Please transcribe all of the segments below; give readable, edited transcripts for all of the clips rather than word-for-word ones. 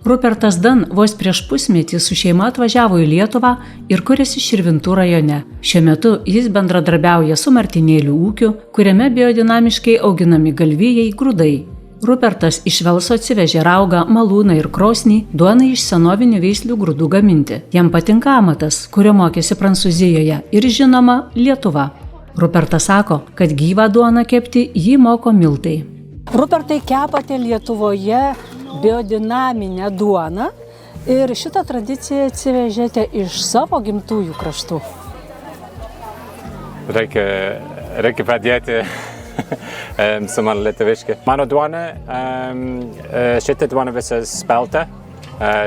Rupertas Dan vos prieš pusmetį su šeima atvažiavo į Lietuvą ir kuriasi Širvintų rajone. Šiuo metu jis bendradarbiauja su Martinėlių ūkiu, kuriame biodinamiškai auginami galvijai grūdai. Rupertas iš Velso atsivežė raugą, malūną ir krosnį, duonai iš senovinių veislių grūdų gaminti. Jam patinka amatas, kurio mokėsi Prancūzijoje ir žinoma Lietuva. Rupertas sako, kad gyvą duoną kepti jį moko miltai. Rupertai, kepate Lietuvoje biodinaminę duoną ir šitą tradiciją atsivežėte iš savo gimtųjų kraštų. Reikia pradėti su mano lietuviškai. Mano duona, šitą duoną visa spelta,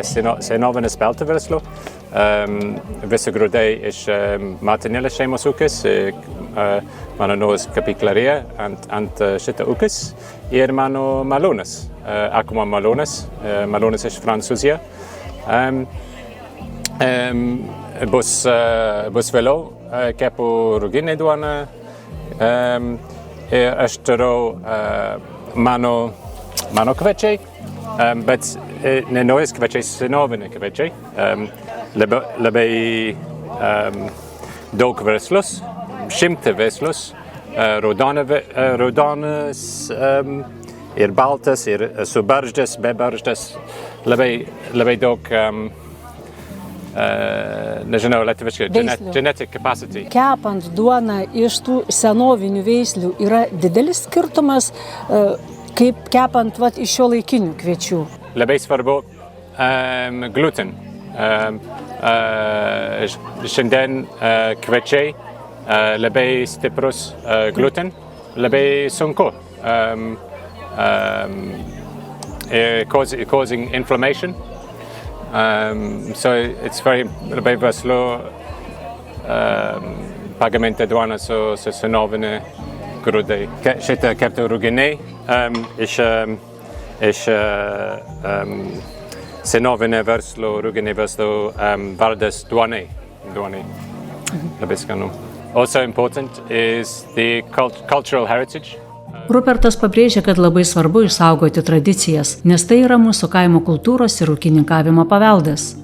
senovinė spelta verslo. Visi grūdai iš Martinėlių šeimos ūkis, mano naujas kapiklarija ant šitą ūkis ir mano malūnas, akuma malūnas iš Prancūzija. Bus vėliau kepu ruginę duoną ir aš turiu mano kviečiai, bet ne naujas kviečiai, senoviniai kviečiai. Labai daug verslus, 100 verslus, raudonas ir baltas, ir su barždas, be barždas, labai daug, nežinau, lietuviškai, genetic capacity. Kepant duoną iš tų senovinių veislių yra didelis skirtumas, kaip kepant iš šiuolaikinių kviečių. Labai svarbu gluten. Šiandien kviečiai labai stiprus gluten, labai sunku, causing inflammation. So it's labai verslu pagaminti duoną su senoviniai grūdai. Šitą keptu ruginai iš senovinė verslo, ruginė verslo vardas duonai. Labai skanu. Also important is the cultural heritage. Rupertas pabrėžia, kad labai svarbu išsaugoti tradicijas, nes tai yra mūsų kaimo kultūros ir ūkininkavimo paveldas.